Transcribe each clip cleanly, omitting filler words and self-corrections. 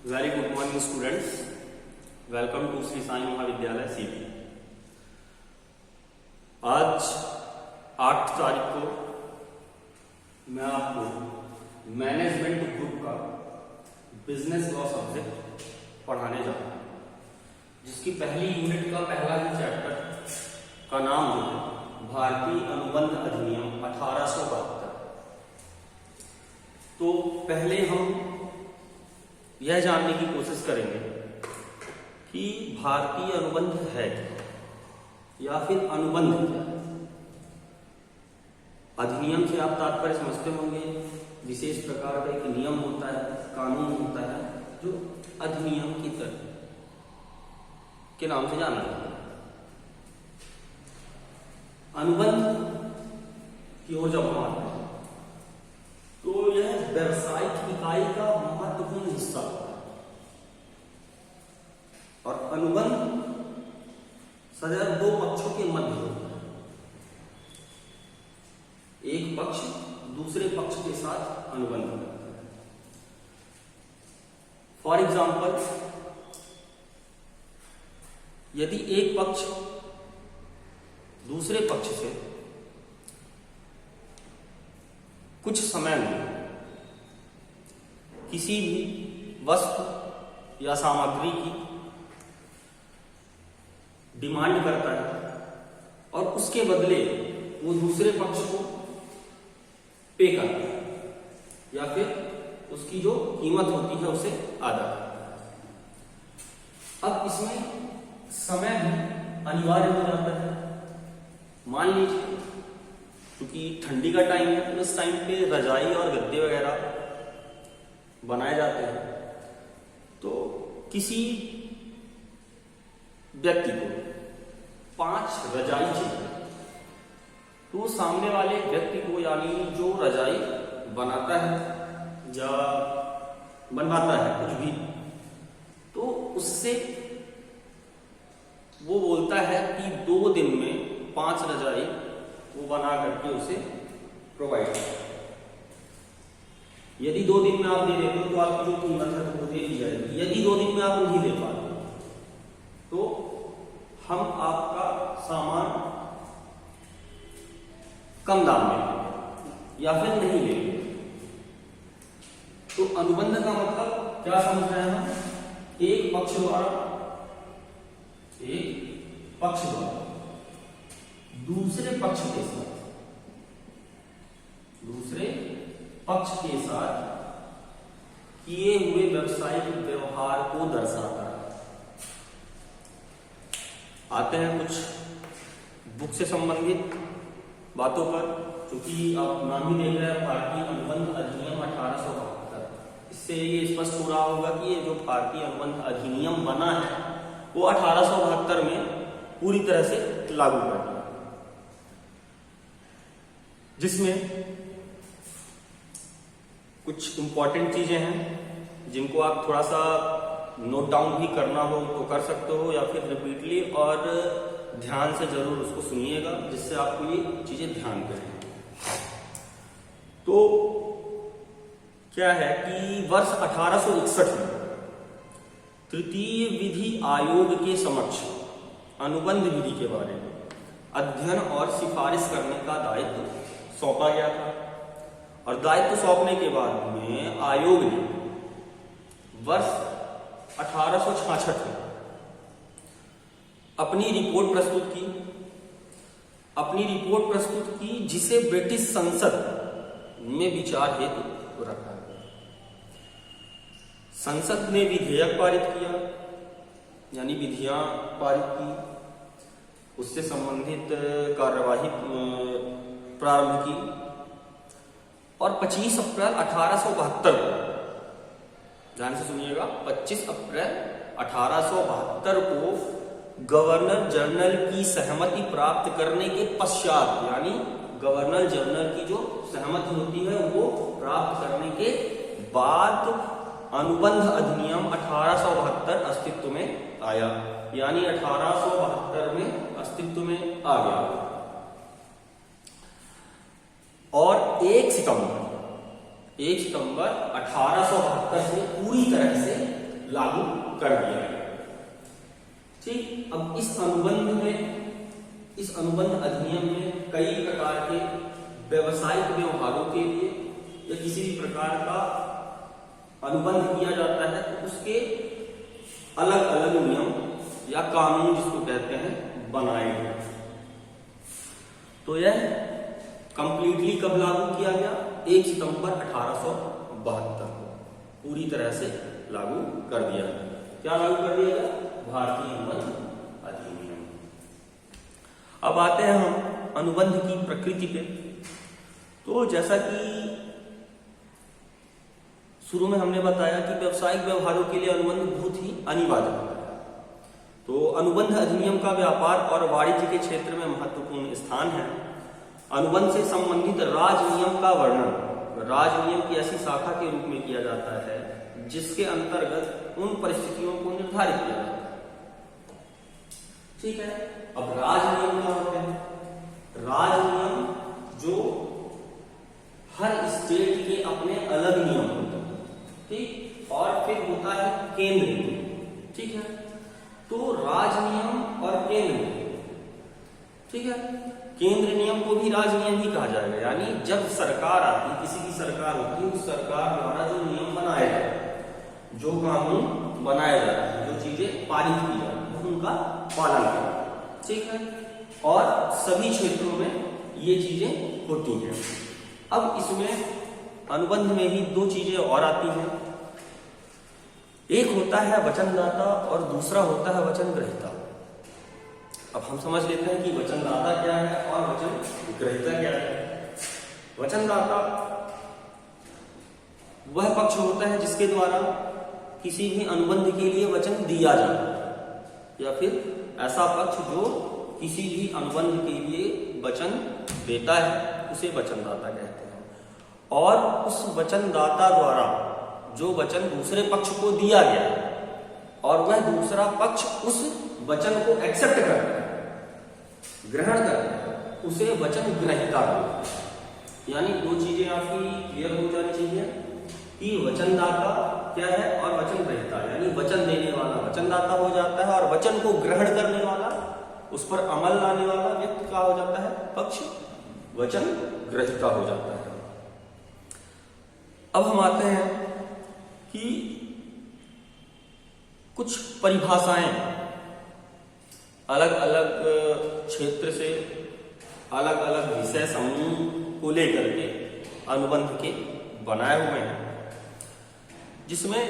Very good morning students, welcome to Shri Sai Mahavidyalaya CP. आज 8 तारीख को मैं आपको मैनेजमेंट ग्रुप का बिजनेस लॉ सब्जेक्ट पढ़ाने जा रहा हूं, जिसकी पहली यूनिट का पहला ही चैप्टर का नाम जो है भारतीय अनुबंध अधिनियम 1872। तो पहले हम यह जानने की कोशिश करेंगे कि भारतीय अनुबंध है क्या या फिर अनुबंध क्या है। अधिनियम से आप तात्पर्य समझते होंगे, विशेष प्रकार का एक नियम होता है, कानून होता है जो अधिनियम की तरह के नाम से जाना जाता है। अनुबंध की ओर जब हम आते हैं तो यह व्यावसायिक इकाई का महत्वपूर्ण हिस्सा होता है और अनुबंध सदैव दो पक्षों के मध्य होता है। एक पक्ष दूसरे पक्ष के साथ अनुबंध करता है। फॉर एग्जाम्पल, यदि एक पक्ष दूसरे पक्ष से कुछ समय में किसी भी वस्तु या सामग्री की डिमांड करता है और उसके बदले वो दूसरे पक्ष को पे करता है या फिर उसकी जो कीमत होती है उसे अदा करता है। अब इसमें समय भी अनिवार्य हो जाता है। मान लीजिए क्योंकि ठंडी का टाइम है तो इस टाइम पे रजाई और गद्दे वगैरह बनाए जाते हैं, तो किसी व्यक्ति को 5 रजाई चाहिए, तो सामने वाले व्यक्ति को यानी जो रजाई बनाता है या बनवाता है कुछ भी, तो उससे वो बोलता है कि 2 दिन में 5 रजाई वो बना करके उसे प्रोवाइड करें। यदि 2 दिन में आप दे देते हो तो आपकी जो कीमत है तो वो दे दी जाएगी। यदि 2 दिन में आप नहीं दे पाते तो हम आपका सामान कम दाम में लेंगे या फिर नहीं लेंगे। तो अनुबंध का मतलब क्या समझ रहे हैं हम? एक पक्ष द्वारा दूसरे पक्ष के साथ किए हुए व्यावसायिक व्यवहार को दर्शाता है। आते हैं कुछ बुक से संबंधित बातों पर, क्योंकि आप नाम ही देख रहे हैं भारतीय अनुबंध अधिनियम 1872। इससे ये स्पष्ट हो रहा होगा कि ये जो भारतीय अनुबंध अधिनियम बना है वो 1872 में पूरी तरह से लागू कर दिया, जिसमें कुछ इंपॉर्टेंट चीजें हैं जिनको आप थोड़ा सा नोट डाउन भी करना हो तो कर सकते हो या फिर रिपीटली और ध्यान से जरूर उसको सुनिएगा, जिससे आपको ये चीजें ध्यान करें। तो क्या है कि वर्ष 1861 में तृतीय विधि आयोग के समक्ष अनुबंध विधि के बारे में अध्ययन और सिफारिश करने का दायित्व सौंपा गया था और दायित्व सौंपने के बाद में आयोग ने वर्ष 1866 में अपनी रिपोर्ट प्रस्तुत की जिसे ब्रिटिश संसद में विचार हेतु रखा गया। संसद ने विधेयक पारित किया, यानी विधियां पारित की, उससे संबंधित कार्यवाही प्रारंभ की और 25 अप्रैल 1872 को, ध्यान से सुनिएगा, 25 अप्रैल 1872 को गवर्नर जनरल की सहमति प्राप्त करने के पश्चात, यानी गवर्नर जनरल की जो सहमति होती है वो प्राप्त करने के बाद अनुबंध अधिनियम 1872 अस्तित्व में आया, यानी 1872 में अस्तित्व में आ गया। और 1 सितंबर 1872 से पूरी तरह से लागू कर दिया गया। ठीक, अब इस अनुबंध अधिनियम में कई प्रकार के व्यवसायिक व्यवहारों के लिए या किसी भी प्रकार का अनुबंध किया जाता है तो उसके अलग अलग नियम या कानून जिसको कहते हैं बनाए गए। तो यह कंप्लीटली कब लागू किया गया? 1 सितंबर 1872 को पूरी तरह से लागू कर दिया गया। क्या लागू कर दिया गया? भारतीय अनुबंध अधिनियम। अब आते हैं हम अनुबंध की प्रकृति पे। तो जैसा कि शुरू में हमने बताया कि व्यावसायिक व्यवहारों के लिए अनुबंध बहुत ही अनिवार्य होता है। तो अनुबंध अधिनियम का व्यापार और वाणिज्य के क्षेत्र में महत्वपूर्ण स्थान है। अनुबंध से संबंधित राज नियम का वर्णन राज नियम की ऐसी शाखा के रूप में किया जाता है जिसके अंतर्गत उन परिस्थितियों को निर्धारित किया जाता है। ठीक है, अब राज नियम क्या होते हैं? राज नियम जो हर स्टेट के अपने अलग नियम होते हैं। ठीक, और फिर होता है केंद्र नियम। ठीक है, तो राज नियम और केंद्र नियम। ठीक है, केंद्र नियम को भी राज नियम ही कहा जाएगा। यानी जब सरकार आती, किसी की सरकार होती है, उस सरकार द्वारा जो नियम बनाए जाते हैं, जो कानून बनाए जाते हैं, जो चीजें पारित की जाती हैं, उनका पालन करें। ठीक है, और सभी क्षेत्रों में ये चीजें होती हैं। अब इसमें अनुबंध में ही 2 चीजें और आती हैं। एक होता है वचनदाता और दूसरा होता है वचन ग्रहीता। अब हम समझ लेते हैं कि वचनदाता क्या है और वचन ग्रहीता क्या है। वचनदाता वह पक्ष होता है जिसके द्वारा किसी भी अनुबंध के लिए वचन दिया जाता है, या फिर ऐसा पक्ष जो किसी भी अनुबंध के लिए वचन देता है उसे वचनदाता कहते हैं। और उस वचनदाता द्वारा जो वचन दूसरे पक्ष को दिया गया और वह दूसरा पक्ष उस वचन को एक्सेप्ट करता है, ग्रहण करता है, उसे वचन ग्रहीता कहते हैं। यानी 2 चीजें आपकी क्लियर हो जानी चाहिए कि वचनदाता क्या है और वचन ग्रहीता। यानी वचन देने वाला वचनदाता हो जाता है और वचन को ग्रहण करने वाला, उस पर अमल लाने वाला व्यक्ति क्या हो जाता है? पक्ष वचन ग्रहीता हो जाता है। अब हम आते हैं कि कुछ परिभाषाएं अलग अलग क्षेत्र से, अलग अलग विषय समूह को लेकर के अनुबंध के बनाए हुए हैं, जिसमें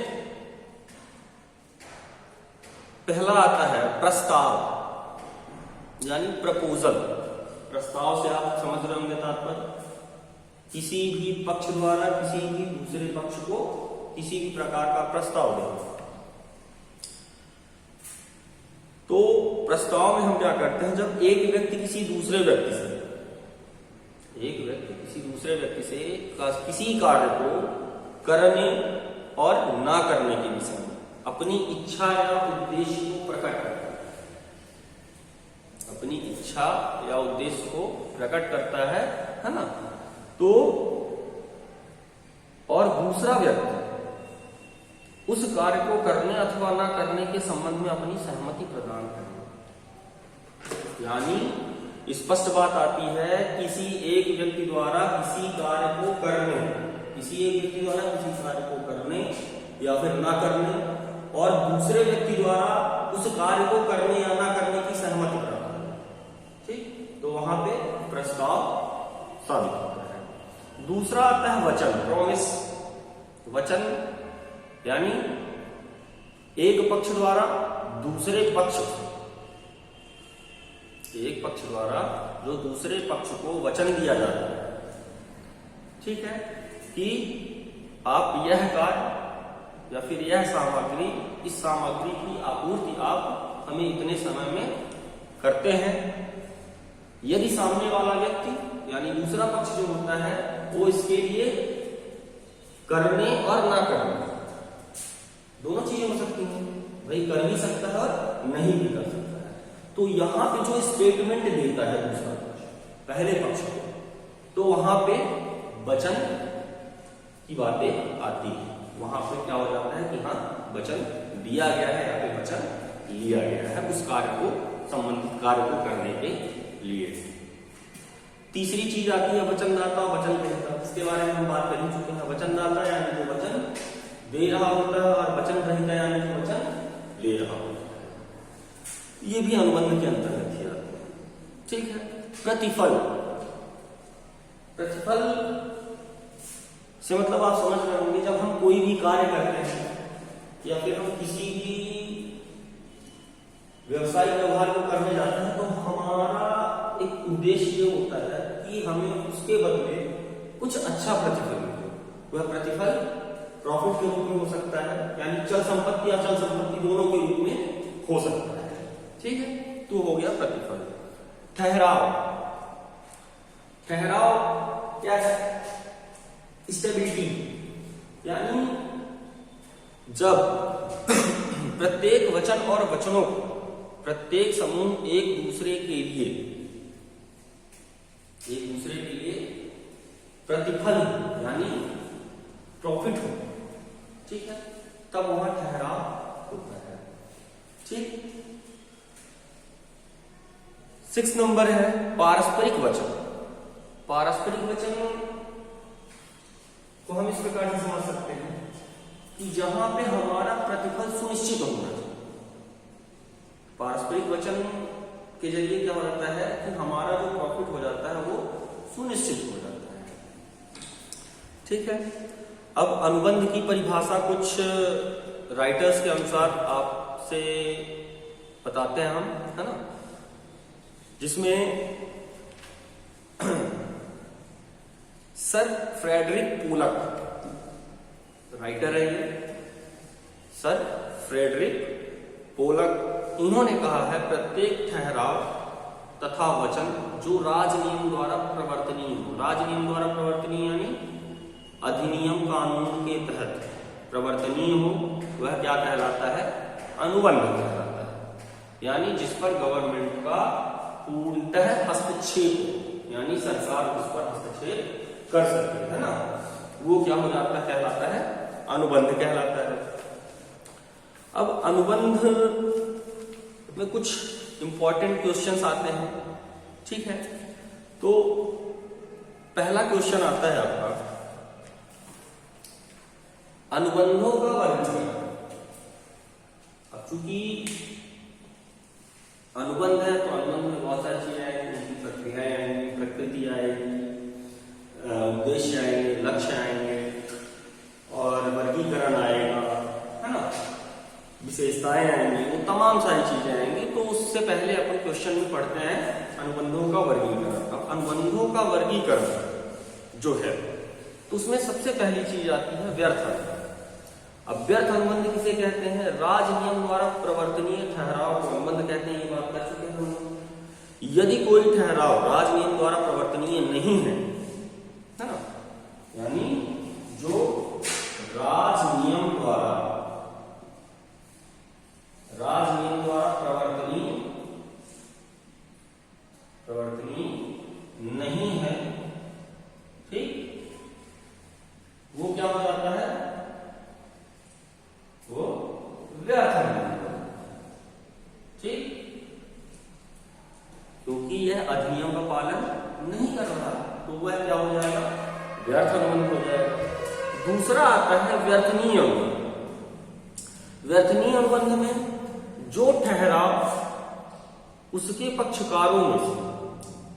पहला आता है प्रस्ताव, यानी प्रपोजल। प्रस्ताव से आप समझ रहे होंगे तात्पर्य, किसी भी पक्ष द्वारा किसी भी दूसरे पक्ष को किसी भी प्रकार का प्रस्ताव देना। तो प्रस्ताव में हम क्या करते हैं? जब एक व्यक्ति किसी दूसरे व्यक्ति से किसी कार्य को करने और ना करने के विषय में अपनी इच्छा या उद्देश्य को प्रकट करता है, अपनी इच्छा या उद्देश्य को प्रकट करता है ना? तो और दूसरा व्यक्ति उस कार्य को करने अथवा ना करने के संबंध में अपनी सहमति प्रदान करना। यानी स्पष्ट बात आती है, किसी एक व्यक्ति द्वारा किसी कार्य को करने, या फिर ना करने, और दूसरे व्यक्ति द्वारा उस कार्य को करने या ना करने की सहमति प्राप्त करना। ठीक, तो वहां पे प्रस्ताव साबित होता है। दूसरा आता है वचन, प्रॉमिस। वचन यानी एक पक्ष द्वारा दूसरे पक्ष, एक पक्ष द्वारा जो दूसरे पक्ष को वचन दिया जाता है, ठीक है, कि आप यह कार्य या फिर यह सामग्री, इस सामग्री की आपूर्ति आप हमें इतने समय में करते हैं। यदि सामने वाला व्यक्ति यानी दूसरा पक्ष जो होता है वो इसके लिए करने और ना करने दोनों चीजें हो सकती हैं, भाई कर भी सकता है और नहीं भी कर सकता है। तो यहां पे जो स्टेटमेंट देता है दूसरा पक्ष पहले पक्ष को, तो वहां पे वचन की बातें आती है, वहां पे क्या हो जाता है कि हाँ वचन दिया गया है या फिर वचन लिया गया है उस कार्य को, संबंधित कार्य को करने के लिए। तीसरी चीज आती है वचनदाता, वचन ग्रहीता। इसके बारे में हम बात कर ही चुके हैं। वचनदाता यानी जो वचन दे रहा होता है, और वचन ग्रहीता यानी जो वचन ले रहा होता है। ये भी अनुबंध के अंतर्गत ही आते हैं। ठीक है। प्रतिफल, प्रतिफल से मतलब आप समझ रहे होंगे, जब हम कोई भी कार्य करते हैं या फिर हम किसी भी व्यवसायिक व्यवहार को करने जाते हैं, तो हमारा एक उद्देश्य ये होता है कि हमें उसके बदले कुछ अच्छा प्रतिफल मिले। वह प्रतिफल प्रॉफिट के रूप में हो सकता है, यानी चल संपत्ति या अचल संपत्ति दोनों के रूप में हो सकता है। ठीक है, तो हो गया प्रतिफल। ठहराव, ठहराव क्या है? स्टेबिलिटी, यानी जब प्रत्येक वचन और वचनों को, प्रत्येक समूह एक दूसरे के लिए प्रतिफल यानी प्रॉफिट हो, ठीक है, तब वहां ठहराव होता है। ठीक। 6 नंबर है पारस्परिक वचन। पारस्परिक वचन को हम इस प्रकार से समझ सकते हैं कि जहां पे हमारा प्रतिफल सुनिश्चित होना चाहिए। पारस्परिक वचन के जरिए क्या हो जाता है कि हमारा जो प्रॉफिट हो जाता है वो सुनिश्चित हो जाता है। ठीक है। अब अनुबंध की परिभाषा कुछ राइटर्स के अनुसार आपसे बताते हैं हम, है ना, जिसमें सर फ्रेडरिक पोलक राइटर है ये, सर फ्रेडरिक पोलक, उन्होंने कहा है प्रत्येक ठहराव तथा वचन जो राजनियम द्वारा प्रवर्तनीय हो। राजनियम द्वारा प्रवर्तनीय यानी अधिनियम कानून के तहत प्रवर्तनीय हो, वह क्या कहलाता है? अनुबंध कहलाता है। यानी जिस पर गवर्नमेंट का पूर्णतः हस्तक्षेप हो, यानी सरकार उस पर हस्तक्षेप कर सकती है ना, वो क्या हो जाता है? कहलाता है अनुबंध कहलाता है। अब अनुबंध में कुछ इंपॉर्टेंट क्वेश्चंस आते हैं। ठीक है, तो पहला क्वेश्चन आता है आपका अनुबंधों का वर्गीकरण। अब चूंकि अनुबंध है तो अनुबंध में बहुत सारी चीजें आएंगी, उनकी प्रक्रियाएं आएंगी, प्रकृति आएगी, उद्देश्य आएंगे, लक्ष्य आएंगे और वर्गीकरण आएगा, है ना, विशेषताएं आएंगी, वो तमाम सारी चीजें आएंगी। तो उससे पहले अपन क्वेश्चन में पढ़ते हैं अनुबंधों का वर्गीकरण। अब अनुबंधों का वर्गीकरण जो है तो उसमें सबसे पहली चीज आती है व्यर्थ अनुबंध। अब व्यर्थ अनुबंध किसे कहते हैं? राजनियम द्वारा प्रवर्तनीय ठहराव को अनुबंध कहते हैं। ये बात कर चुके हैं हम। यदि कोई ठहराव राजनियम द्वारा प्रवर्तनीय नहीं है ना, यानी जो राजनियम द्वारा प्रवर्तनीय नहीं है, ठीक, वो क्या हो जाता है? वो व्यर्थ अनुबंध। ठीक, क्योंकि यह अधिनियम का पालन नहीं कर रहा, तो वह क्या हो जाएगा? व्यर्थ अनुबंध हो जाएगा। दूसरा आता है व्यर्थनीय अनुबंध। व्यर्थनीय अनुबंध में जो ठहराव उसके पक्षकारों में से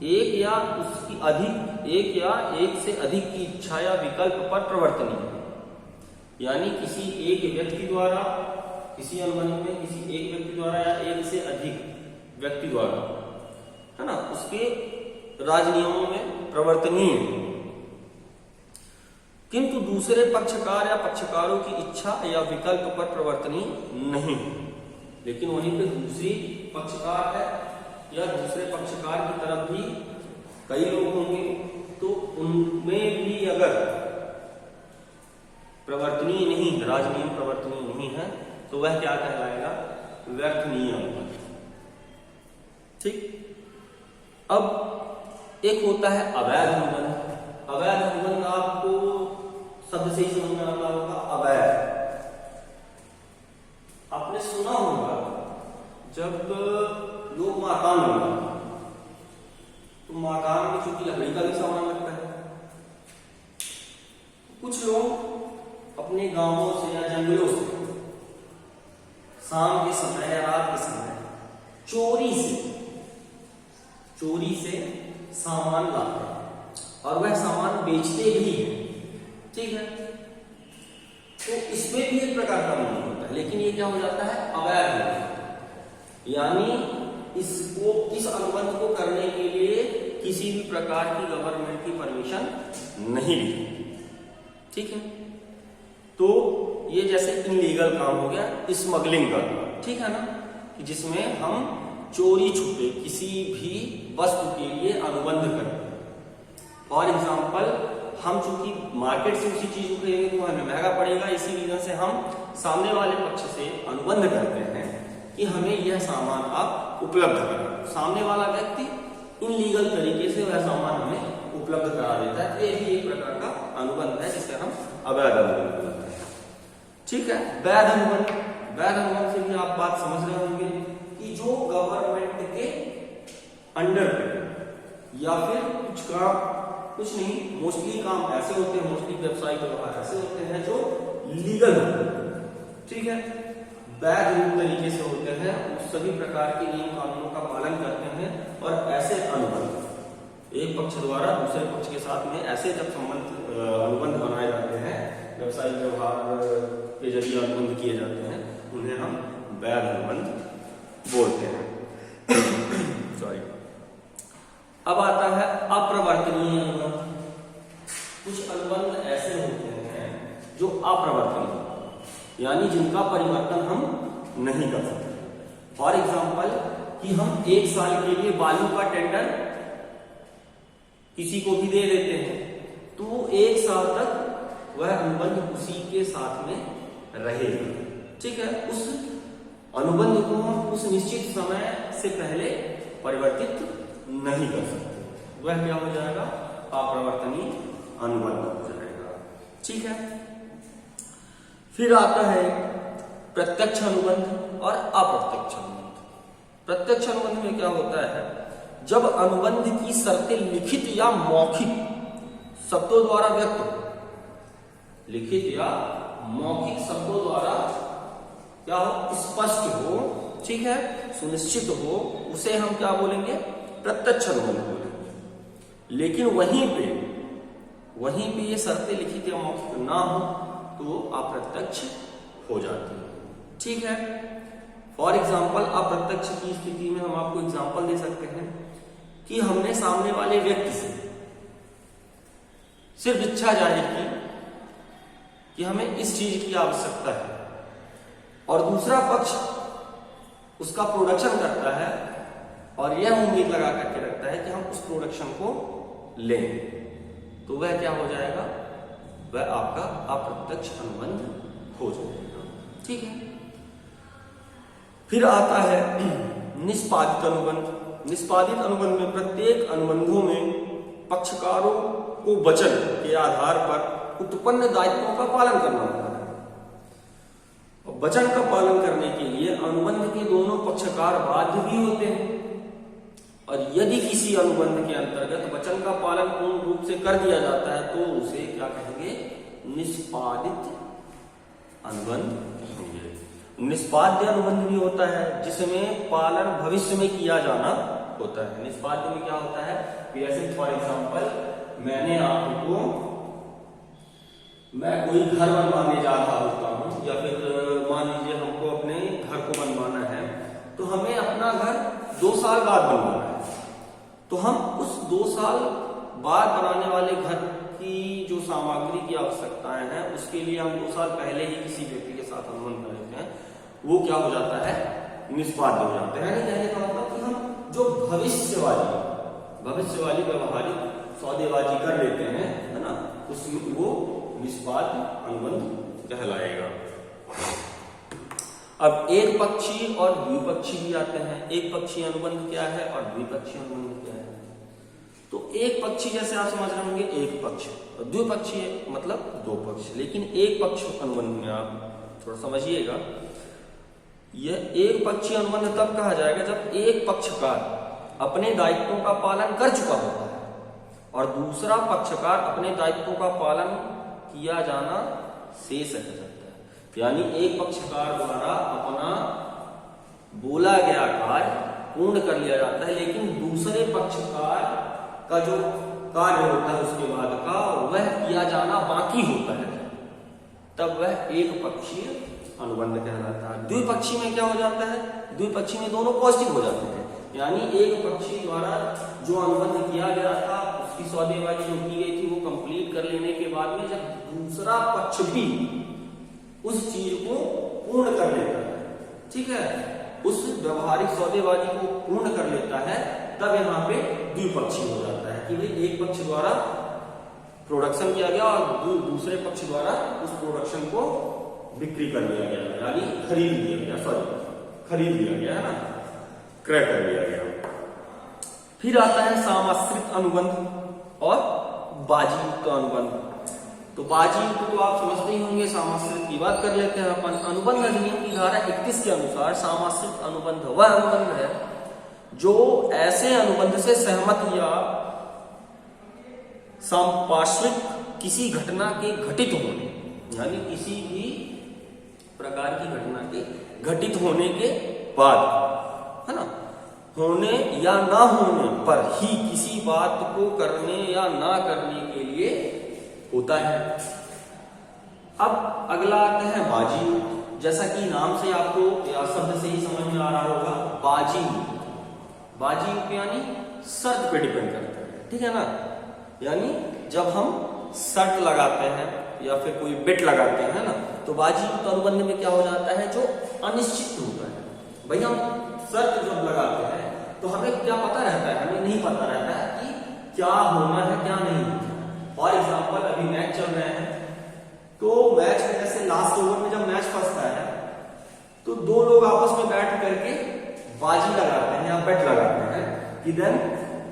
एक या उसकी अधिक, एक या एक से अधिक की इच्छा या विकल्प पर प्रवर्तनीय है, यानी किसी एक व्यक्ति द्वारा, किसी अनुबंध में किसी एक व्यक्ति द्वारा या एक से अधिक व्यक्ति द्वारा, है ना, उसके राजनियमों में प्रवर्तनीय, किंतु दूसरे पक्षकार या पक्षकारों की इच्छा या विकल्प पर प्रवर्तनीय नहीं है। लेकिन वहीं पे दूसरी पक्षकार है या दूसरे पक्षकार की तरफ भी कई लोग होंगे, तो उनमें भी अगर प्रवर्तनीय नहीं है, राजनियम प्रवर्तनीय नहीं है, तो वह क्या कहलाएगा? व्यर्थनीय अनुबंध। ठीक। अब एक होता है अवैध अनुबंध। अवैध अनुबंध आपको शब्द से ही समझ में आता होगा। अवैध, आपने सुना होगा जब लोग मकान बनाते तो मकान में चूंकि लकड़ी का भी सामान लगता है, कुछ लोग अपने गांवों से या जंगलों से शाम के समय या रात के समय चोरी से सामान लाते हैं और वह सामान बेचते भी हैं, ठीक है। तो इसमें भी एक प्रकार का नियम होता है, लेकिन ये क्या हो जाता है, अवैध। यानी इसको, इस अनुबंध को करने के लिए किसी भी प्रकार की गवर्नमेंट की परमिशन नहीं ली, ठीक है। तो ये जैसे इनलीगल काम हो गया, स्मगलिंग का, ठीक है ना, कि जिसमें हम चोरी छुपे किसी भी वस्तु के लिए अनुबंध करें। फॉर एग्जाम्पल, हम चूंकि मार्केट से उसी चीज को खरीदेंगे तो हमें महंगा पड़ेगा, इसी रीजन से हम सामने वाले पक्ष से अनुबंध करते हैं कि हमें यह सामान आप उपलब्ध करें। सामने वाला व्यक्ति इनलीगल तरीके से वह सामान हमें उपलब्ध करा देता है। ये भी एक प्रकार का अनुबंध है जिसे हम अवैध अनुबंध बोलते हैं, ठीक है। वैध अनुबंध से भी आप बात समझ रहे होंगे कि जो गवर्नमेंट के अंडर पे या फिर कुछ नहीं, मोस्टली काम ऐसे होते हैं, मोस्टली व्यवसायिक व्यवहार ऐसे होते हैं जो लीगल होते हैं, ठीक है, वैध तरीके से होते हैं, सभी प्रकार के नियम कानूनों का पालन करते हैं। और ऐसे अनुबंध एक पक्ष द्वारा दूसरे पक्ष के साथ में ऐसे जब अनुबंध बनाए जाते हैं, व्यवसायिक व्यवहार के जरिए अनुबंध किए जाते हैं, उन्हें हम वैध अनुबंध बोलते हैं। सॉरी। अब आता है अप्रवर्तनीय अनुबंध। कुछ अनुबंध ऐसे होते हैं जो अप्रवर्तनीय, यानी जिनका परिवर्तन हम नहीं कर सकते। फॉर एग्जाम्पल, कि हम 1 साल के लिए बालू का टेंडर किसी को भी दे देते हैं, तो 1 साल तक वह अनुबंध उसी के साथ में रहेगा, ठीक है। उस अनुबंध को हम उस निश्चित समय से पहले परिवर्तित नहीं कर सकते, वह क्या हो जाएगा, अप्रवर्तनीय अनुबंध हो जाएगा, ठीक है। फिर आता है प्रत्यक्ष अनुबंध और अप्रत्यक्ष अनुबंध। प्रत्यक्ष अनुबंध में क्या होता है, जब अनुबंध की शर्तें लिखित या मौखिक शब्दों द्वारा व्यक्त हो, लिखित या मौखिक शब्दों द्वारा क्या हो, स्पष्ट हो, ठीक है, सुनिश्चित हो, उसे हम क्या बोलेंगे, प्रत्यक्ष अनुबंध बोलेंगे। लेकिन वहीं पे ये शर्तें लिखित या मौखिक ना हो तो अप्रत्यक्ष हो जाती है, ठीक है। फॉर एग्जाम्पल, अप्रत्यक्ष की स्थिति में हम आपको एग्जाम्पल दे सकते हैं कि हमने सामने वाले व्यक्ति से सिर्फ इच्छा जाहिर की कि हमें इस चीज की आवश्यकता है, और दूसरा पक्ष उसका प्रोडक्शन करता है और यह उम्मीद लगा करके रखता है कि हम उस प्रोडक्शन को लें, तो वह क्या हो जाएगा, वह आपका अप्रत्यक्ष अनुबंध हो जाएगा, ठीक है। फिर आता है निष्पादित अनुबंध। निष्पादित अनुबंध में प्रत्येक अनुबंधों में पक्षकारों को वचन के आधार पर उत्पन्न दायित्वों का पालन करना होता है। और वचन का पालन करने के लिए अनुबंध के दोनों पक्षकार बाध्य भी होते हैं, और यदि किसी अनुबंध के अंतर्गत वचन का पालन पूर्ण रूप से कर दिया जाता है तो उसे क्या कहेंगे, निष्पादित अनुबंध कहेंगे। निष्पाद्य अनुबंध भी होता है जिसमें पालन भविष्य में किया जाना होता है। निष्पाद्य में क्या होता है, जैसे फॉर एग्जाम्पल, मैं कोई घर बनवाने जा रहा होता हूं, या फिर मान लीजिए हमको अपने घर को बनवाना है, तो हमें अपना घर 2 साल बाद बनवाना है, तो हम उस 2 साल बाद बनाने वाले घर की जो सामग्री की आवश्यकताएं हैं उसके लिए हम 2 साल पहले ही किसी व्यक्ति के साथ अनुबंध कर लेते हैं, वो क्या हो जाता है, निष्पाद्य हो जाते हैं। कहने का मतलब कि हम जो भविष्य वाली व्यवहारिक सौदेबाजी कर लेते हैं, है ना, उसमें वो निष्पाद्य अनुबंध कहलाएगा। अब एक पक्षीय और द्विपक्षीय भी आते हैं। एक पक्षीय अनुबंध क्या है और द्विपक्षीय अनुबंध क्या है। तो एक पक्षी जैसे आप समझ रहे होंगे, एक पक्ष, और द्विपक्षीय मतलब 2 पक्ष। लेकिन एक पक्ष अनुबंध में आप थोड़ा समझिएगा यह एक पक्षीय अनुबंध तब कहा जाएगा जब एक पक्षकार अपने दायित्वों का पालन कर चुका होता है और दूसरा पक्षकार अपने दायित्वों का पालन किया जाना शेष रह जाता है। यानी एक पक्षकार द्वारा अपना बोला गया कार्य पूर्ण कर लिया जाता है, लेकिन दूसरे पक्षकार का जो कार्य होता है उसके बाद का वह किया जाना बाकी होता है, तब वह एक पक्षीय अनुबंध कहलाता है। द्विपक्षी में क्या हो जाता है? द्विपक्षी में दोनों पॉजिटिव हो जाते हैं, यानी एक पक्षी द्वारा जो अनुबंध किया गया था उसकी सौदेबाजी जो की गई थी वो कंप्लीट कर लेने के बाद में जब दूसरा पक्ष भी उस चीज को पूर्ण कर लेता है, ठीक है, उस व्यवहारिक सौदेबाजी को पूर्ण कर लेता है, तब यहाँ पे द्विपक्षी हो जाता है कि भाई एक पक्ष द्वारा प्रोडक्शन किया गया और दूसरे पक्ष द्वारा उस प्रोडक्शन को बिक्री कर लिया गया, यानी खरीद लिया गया, खरीद लिया गया है ना, क्रय कर लिया गया। फिर आता है सामाश्रित अनुबंध और बाजीयुक्त अनुबंध। तो बाजीयुक्त तो आप समझते ही होंगे, सामाश्रित की बात कर लेते हैं अपन। अनुबंध अधिनियम की धारा 31 के अनुसार सामाश्रित अनुबंध वह अनुबंध है जो ऐसे अनुबंध से सहमत या संपार्श्विक किसी घटना के घटित होने, यानी किसी भी प्रकार की घटना के घटित होने के बाद, है ना, होने या ना होने पर ही किसी बात को करने या ना करने के लिए होता है। अब अगला आते हैं बाजीयुक्त। जैसा कि नाम से आपको या शब्द से ही समझ में आ रहा होगा, बाजीयुक्त यानी शर्त पे डिपेंड करता है, ठीक है ना, यानी जब हम शर्त लगाते हैं या फिर कोई बेट लगाते हैं ना, तो बाजीयुक्त अनुबंध में क्या हो जाता है, जो अनिश्चित होता है। भाई हम शर्त जब लगाते हैं तो हमें क्या पता रहता है, हमें नहीं पता रहता है कि क्या होना है क्या नहीं। फॉर एग्जाम्पल अभी मैच चल रहे हैं, तो मैच में जैसे लास्ट ओवर में जब मैच फंसता है तो दो लोग आपस में बैठ करके बाजी लगाते हैं या बेट लगाते हैं कि देन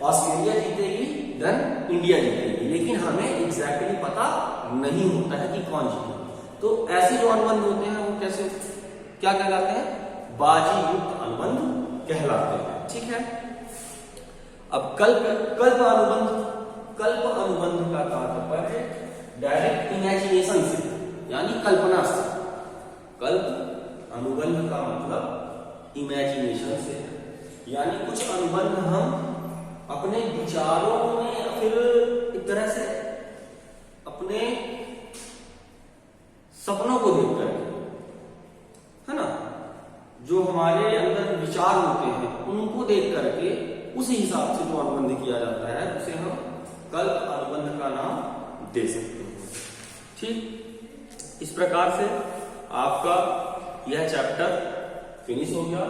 ऑस्ट्रेलिया जीतेगी, देन इंडिया जीतेगी, लेकिन हमें एग्जैक्टली पता नहीं होता है कि कौन जीतेगा। तो ऐसे जो अनुबंध होते हैं वो कैसे क्या कहलाते हैं, बाजीयुक्त अनुबंध कहलाते हैं, ठीक है। अब कल्प अनुबंध का तात्पर्य डायरेक्ट इमेजिनेशन से, यानी कल्पना से। कल्प अनुबंध का मतलब इमेजिनेशन से, यानी कुछ अनुबंध हम अपने विचारों में या फिर एक तरह से अपने सपनों को देख करके, है ना, जो हमारे अंदर विचार होते हैं उनको देख करके उसी हिसाब से जो अनुबंध किया जाता है उसे हम कल्प अनुबंध का नाम दे सकते हैं, ठीक। इस प्रकार से आपका यह चैप्टर फिनिश हो गया।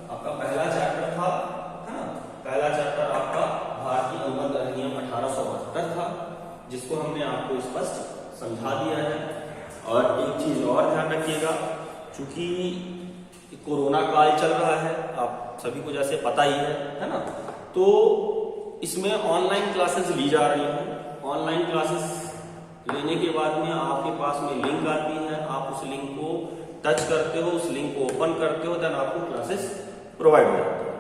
आपका पहला चैप्टर था, है ना, पहला चैप्टर आपका भारतीय अनुबंध अधिनियम 1872 था, जिसको हमने आपको स्पष्ट समझा दिया है। और एक चीज और ध्यान रखिएगा, चूंकि कोरोना काल चल रहा है, आप सभी को जैसे पता ही है ना, तो इसमें ऑनलाइन क्लासेस ली जा रही हैं। ऑनलाइन क्लासेस लेने के बाद में आपके पास में लिंक आती है, आप उस लिंक को टच करते हो, उस लिंक को ओपन करते हो, देन आपको क्लासेस प्रोवाइड हो जाती है।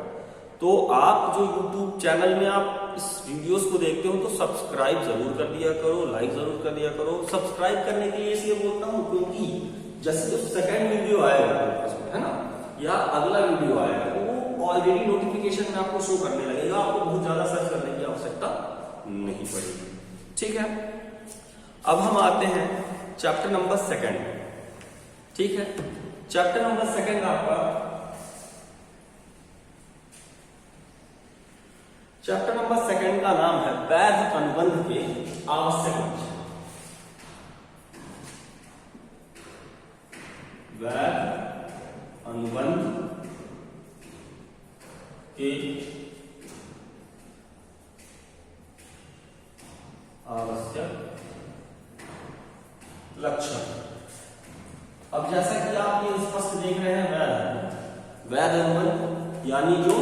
तो आप जो YouTube चैनल में आप इस वीडियोस को देखते हो तो सब्सक्राइब जरूर कर दिया करो, लाइक जरूर कर दिया करो। सब्सक्राइब करने के लिए इसलिए बोलता हूँ क्योंकि जैसे जो सेकेंड वीडियो आएगा, है ना, या अगला वीडियो आएगा, तो वो ऑलरेडी नोटिफिकेशन में आपको शो करने लगेगा, आपको बहुत ज्यादा सर्च करने की आवश्यकता नहीं पड़ेगी, ठीक है। अब हम आते हैं चैप्टर नंबर 2, ठीक है। चैप्टर नंबर 2 आपका चैप्टर नंबर 2 का नाम है वैध अनुबंध के आवश्यक लक्षण। वैध अनुबंध के आवश्यक लक्षण। अब जैसा कि आप ये स्पष्ट देख रहे हैं, वैध अनुबंध यानी जो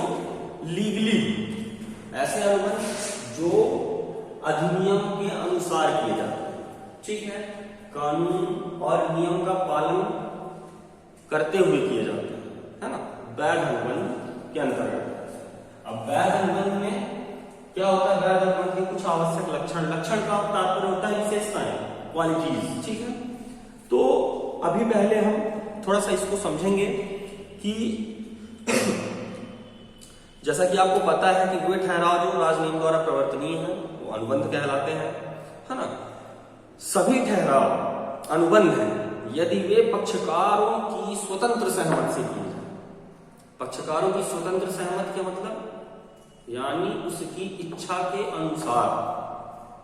लीगली, ऐसे अनुबंध जो अधिनियम के अनुसार किए जाते हैं, ठीक है, कानून और नियम का पालन करते हुए किए जाते हैं, है वैध अनुबंध के अंतर्गत। अब वैध अनुबंध में क्या होता है? वैध अनुबंध के कुछ आवश्यक लक्षण, लक्षण का तात्पर्य होता है विशेषताएं, क्वालिटीज, ठीक है। तो अभी पहले हम थोड़ा सा इसको समझेंगे कि जैसा कि आपको पता है कि वे ठहराव जो राजनियम द्वारा प्रवर्तनीय है वो अनुबंध कहलाते हैं, है ना। सभी ठहराव अनुबंध हैं यदि वे पक्षकारों की स्वतंत्र सहमति से किए जाए। पक्षकारों की स्वतंत्र सहमति के मतलब यानी उसकी इच्छा के अनुसार,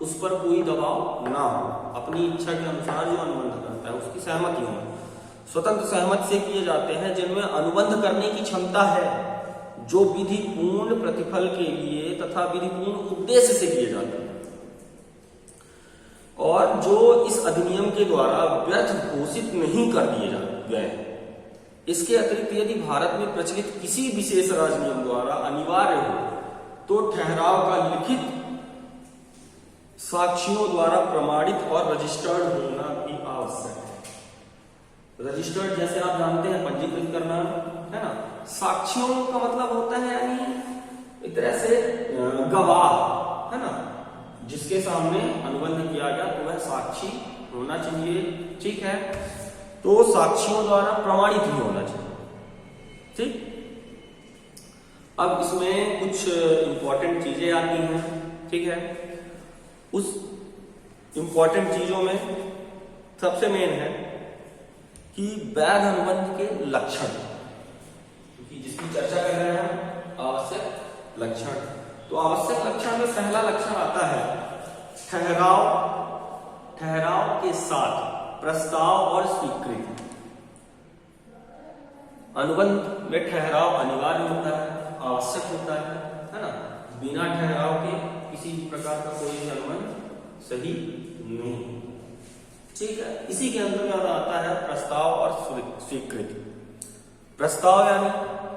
उस पर कोई दबाव ना हो, अपनी इच्छा के अनुसार जो अनुबंध करता है उसकी सहमति हो। स्वतंत्र सहमति से किए जाते हैं जिनमें अनुबंध करने की क्षमता है, जो विधि पूर्ण प्रतिफल के लिए तथा विधि पूर्ण उद्देश्य से किए जाते हैं, और जो इस अधिनियम के द्वारा व्यर्थ घोषित नहीं कर दिए गए। इसके अतिरिक्त यदि भारत में प्रचलित किसी विशेष राजनियम द्वारा अनिवार्य हो तो ठहराव का लिखित साक्षियों द्वारा प्रमाणित और रजिस्टर्ड होना भी आवश्यक है। रजिस्टर्ड जैसे आप जानते हैं पंजीकृत करना, है ना। साक्षियों का मतलब होता है यानी एक तरह से गवाह, है ना, जिसके सामने अनुबंध किया गया तो वह साक्षी होना चाहिए, ठीक है। तो साक्षियों द्वारा प्रमाणित भी होना चाहिए, ठीक। अब इसमें कुछ इंपॉर्टेंट चीजें आती हैं, ठीक है। उस इंपॉर्टेंट चीजों में सबसे मेन है कि वैध अनुबंध के लक्षण, क्योंकि जिसकी चर्चा कर रहे हैं आवश्यक लक्षण। तो आवश्यक लक्षण में पहला लक्षण आता है ठहराव के साथ प्रस्ताव और स्वीकृति। अनुबंध में ठहराव अनिवार्य होता है, आवश्यक होता है ना। बिना ठहराव के किसी भी प्रकार का कोई अनुबंध सही नहीं, ठीक है। इसी के अंतर्गत आता है प्रस्ताव और स्वीकृति। प्रस्ताव यानी